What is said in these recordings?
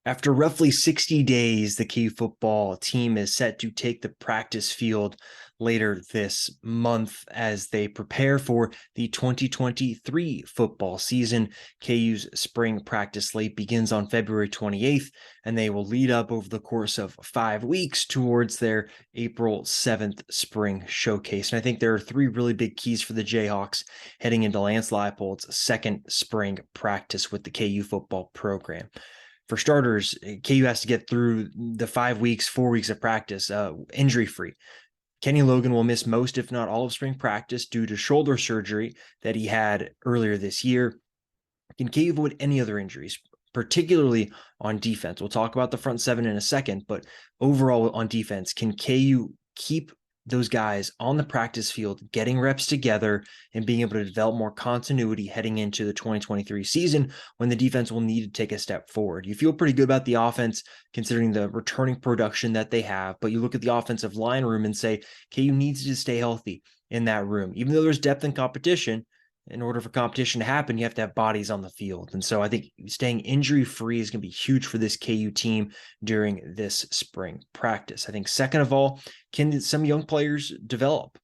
After roughly 60 days, the KU football team is set to take the practice field later this month as they prepare for the 2023 football season. KU's spring practice slate begins on February 28th, and they will lead up over the course of 5 weeks towards their April 7th spring showcase. And I think there are three really big keys for the Jayhawks heading into Lance Leipold's second spring practice with the KU football program. For starters, KU has to get through the 5 weeks, 4 weeks of practice injury free. Kenny Logan will miss most, if not all, of spring practice due to shoulder surgery that he had earlier this year. Can KU avoid any other injuries, particularly on defense? We'll talk about the front seven in a second, but overall on defense, can KU keep those guys on the practice field, getting reps together and being able to develop more continuity heading into the 2023 season when the defense will need to take a step forward? You feel pretty good about the offense considering the returning production that they have, but you look at the offensive line room and say, KU needs to stay healthy in that room. Even though there's depth and competition, in order for competition to happen, you have to have bodies on the field. And so I think staying injury free is going to be huge for this KU team during this spring practice. I think, second of all, can some young players develop?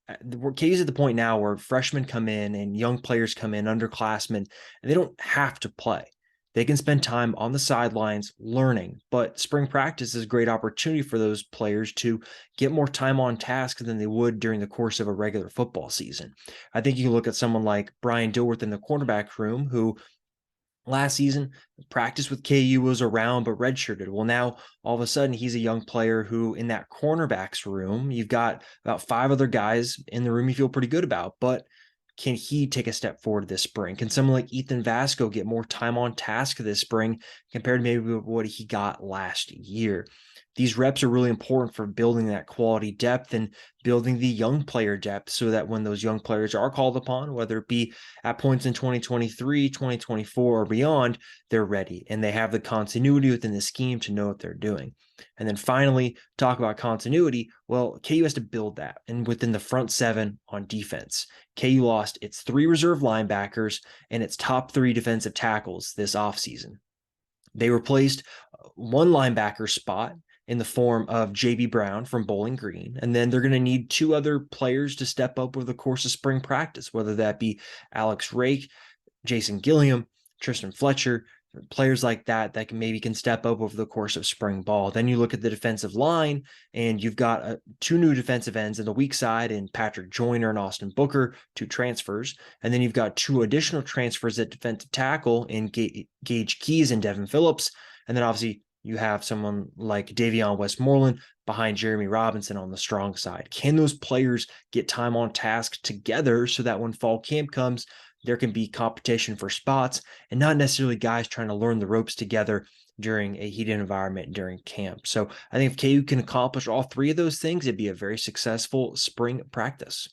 KU's at the point now where freshmen come in and young players come in, underclassmen, and they don't have to play. They can spend time on the sidelines learning, but spring practice is a great opportunity for those players to get more time on task than they would during the course of a regular football season. I think you can look at someone like Brian Dilworth in the cornerback room, who last season practice with KU was around but redshirted. Well, now all of a sudden he's a young player who, in that cornerbacks room, you've got about five other guys in the room you feel pretty good about, but can he take a step forward this spring? Can someone like Ethan Vasco get more time on task this spring compared to maybe what he got last year? These reps are really important for building that quality depth and building the young player depth so that when those young players are called upon, whether it be at points in 2023, 2024, or beyond, they're ready and they have the continuity within the scheme to know what they're doing. And then finally, talk about continuity. Well, KU has to build that. And within the front seven on defense, KU lost its three reserve linebackers and its top three defensive tackles this offseason. They replaced one linebacker spot in the form of JB Brown from Bowling Green. And then they're going to need two other players to step up over the course of spring practice, whether that be Alex Rake, Jason Gilliam, Tristan Fletcher, players like that that can step up over the course of spring ball. Then you look at the defensive line, and you've got two new defensive ends in the weak side in Patrick Joyner and Austin Booker, two transfers. And then you've got two additional transfers at defensive tackle in Gage Keys and Devin Phillips. And then obviously you have someone like Davion Westmoreland behind Jeremy Robinson on the strong side. Can those players get time on task together so that when fall camp comes, there can be competition for spots and not necessarily guys trying to learn the ropes together during a heated environment during camp? So I think if KU can accomplish all three of those things, it'd be a very successful spring practice.